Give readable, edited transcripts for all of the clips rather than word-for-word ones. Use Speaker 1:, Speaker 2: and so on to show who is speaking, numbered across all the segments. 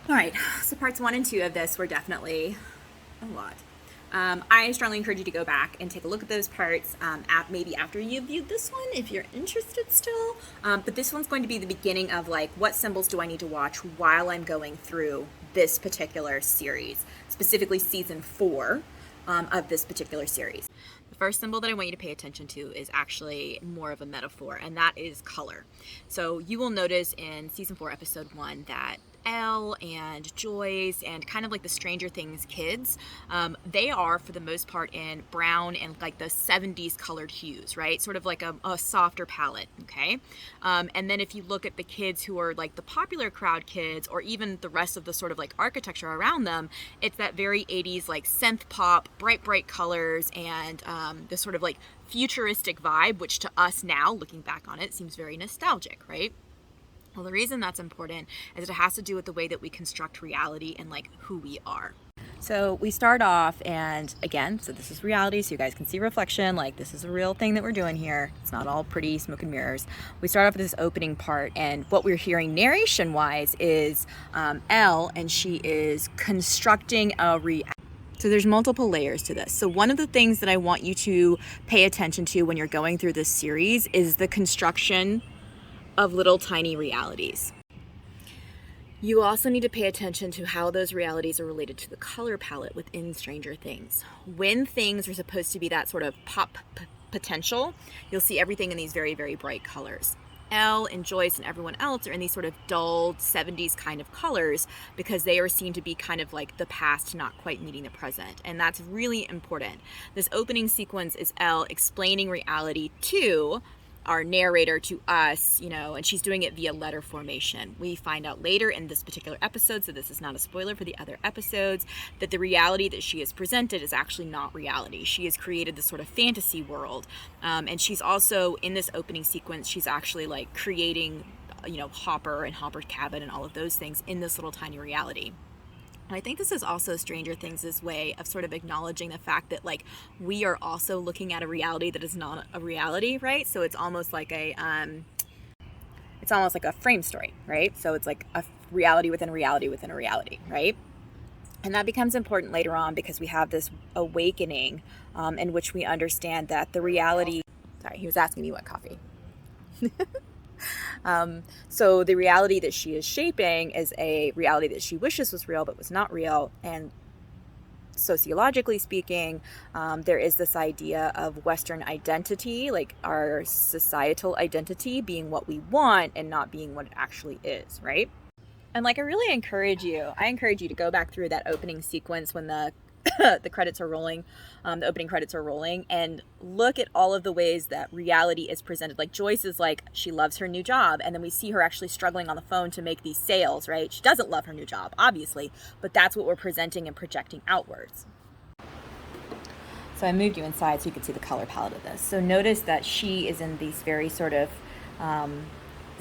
Speaker 1: All right, so parts 1 and 2 of this were definitely a lot. I strongly encourage you to go back and take a look at those parts maybe after you viewed this one if you're interested still. But this one's going to be the beginning of like, what symbols do I need to watch while I'm going through this particular series, specifically season 4 of this particular series. The first symbol that I want you to pay attention to is actually more of a metaphor, and that is color. So you will notice in season 4, episode 1, that Elle and Joyce and kind of like the Stranger Things kids, they are for the most part in brown and like the 70s colored hues, right? Sort of like a softer palette, okay? And then if you look at the kids who are like the popular crowd kids, or even the rest of the sort of like architecture around them, it's that very 80s like synth pop, bright colors, and this sort of like futuristic vibe, which to us now, looking back on it, seems very nostalgic, right? Well, the reason that's important is it has to do with the way that we construct reality and like who we are. So we start off, and again, so this is reality, so you guys can see reflection, like this is a real thing that we're doing here. It's not all pretty smoke and mirrors. We start off with this opening part, and what we're hearing narration wise is Elle, and she is constructing a reality. So there's multiple layers to this. So one of the things that I want you to pay attention to when you're going through this series is the construction of little tiny realities. You also need to pay attention to how those realities are related to the color palette within Stranger Things. When things are supposed to be that sort of pop potential, you'll see everything in these very bright colors. Elle and Joyce and everyone else are in these sort of dulled 70s kind of colors because they are seen to be kind of like the past not quite meeting the present, and that's really important. This opening sequence is Elle explaining reality to our narrator, to us, and she's doing it via letter formation. We find out later in this particular episode, so this is not a spoiler for the other episodes, that the reality that she has presented is actually not reality. She has created this sort of fantasy world, and she's also, in this opening sequence, she's actually like creating, Hopper and Hopper's cabin and all of those things in this little tiny reality. And I think this is also Stranger Things' way of sort of acknowledging the fact that like we are also looking at a reality that is not a reality, right? So it's almost like a frame story, right? So it's like a reality within a reality within a reality, right? And that becomes important later on because we have this awakening in which we understand that the reality. Sorry, he was asking me what coffee. So the reality that she is shaping is a reality that she wishes was real but was not real. And sociologically speaking, there is this idea of Western identity, like our societal identity being what we want and not being what it actually is, right? And like I encourage you to go back through that opening sequence when the the credits are rolling, the opening credits are rolling, and look at all of the ways that reality is presented. Like Joyce is like, she loves her new job, and then we see her actually struggling on the phone to make these sales, right? She doesn't love her new job, obviously, but that's what we're presenting and projecting outwards. So I moved you inside so you could see the color palette of this. So notice that she is in these very sort of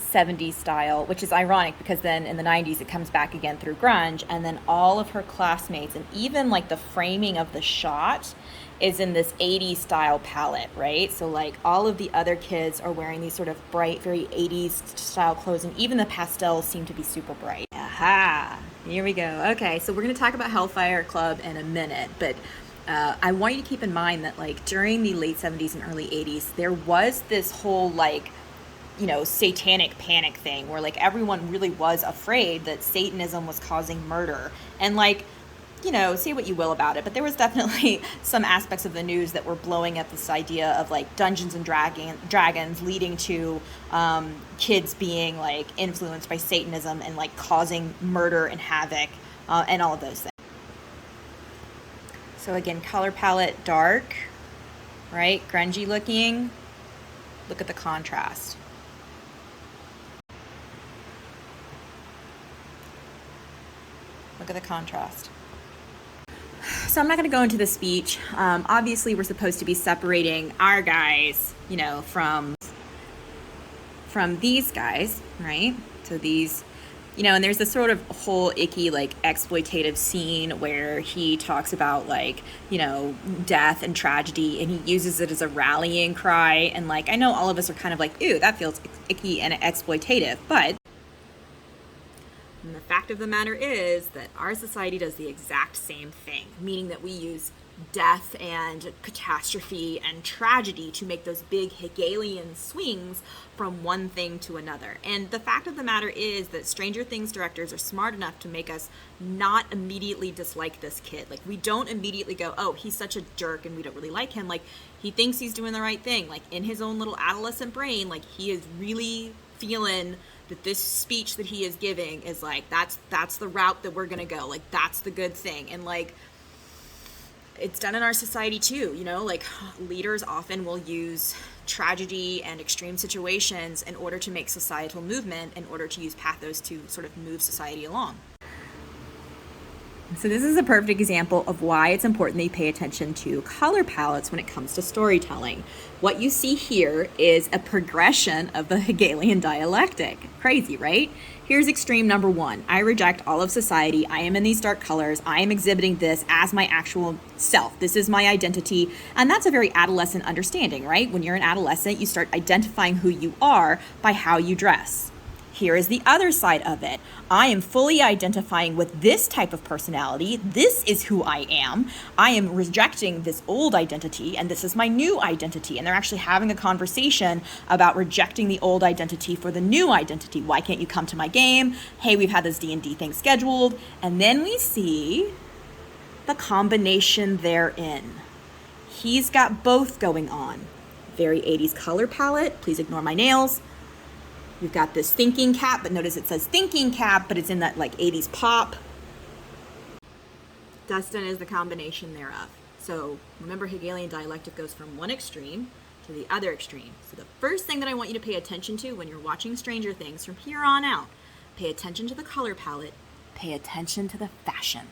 Speaker 1: 70s style, which is ironic because then in the 90s it comes back again through grunge, and then all of her classmates and even like the framing of the shot is in this 80s style palette, right? So like all of the other kids are wearing these sort of bright, very 80s style clothes, and even the pastels seem to be super bright. Aha! Here we go. Okay, so we're going to talk about Hellfire Club in a minute, but I want you to keep in mind that like during the late 70s and early 80s, there was this whole like satanic panic thing where like everyone really was afraid that Satanism was causing murder. And like, say what you will about it, but there was definitely some aspects of the news that were blowing up this idea of like Dungeons and Dragons leading to kids being like influenced by Satanism and like causing murder and havoc and all of those things. So again, color palette dark, right? Grungy looking. Look at the contrast. Look at the contrast. So I'm not going to go into the speech. Obviously, we're supposed to be separating our guys, from these guys, right? So these, and there's this sort of whole icky, like, exploitative scene where he talks about, like, death and tragedy, and he uses it as a rallying cry. And, like, I know all of us are kind of like, ew, that feels icky and exploitative, but And the fact of the matter is that our society does the exact same thing, meaning that we use death and catastrophe and tragedy to make those big Hegelian swings from one thing to another. And the fact of the matter is that Stranger Things directors are smart enough to make us not immediately dislike this kid. Like, we don't immediately go, oh, he's such a jerk and we don't really like him. Like, he thinks he's doing the right thing. Like, in his own little adolescent brain, like, he is really feeling that this speech that he is giving is like, that's the route that we're gonna go. Like, that's the good thing. And like, it's done in our society too, you know, like leaders often will use tragedy and extreme situations in order to make societal movement, in order to use pathos to sort of move society along. So this is a perfect example of why it's important that you pay attention to color palettes when it comes to storytelling. What you see here is a progression of the Hegelian dialectic. Crazy, right? Here's extreme number one. I reject all of society. I am in these dark colors. I am exhibiting this as my actual self. This is my identity. And that's a very adolescent understanding, right? When you're an adolescent, you start identifying who you are by how you dress. Here is the other side of it. I am fully identifying with this type of personality. This is who I am. I am rejecting this old identity, and this is my new identity. And they're actually having a conversation about rejecting the old identity for the new identity. Why can't you come to my game? Hey, we've had this D&D thing scheduled. And then we see the combination therein. He's got both going on. Very 80s color palette. Please ignore my nails. We've got this thinking cap, but notice it says thinking cap, but it's in that like 80s pop. Dustin is the combination thereof. So remember, Hegelian dialectic goes from one extreme to the other extreme. So the first thing that I want you to pay attention to when you're watching Stranger Things from here on out, pay attention to the color palette, pay attention to the fashion.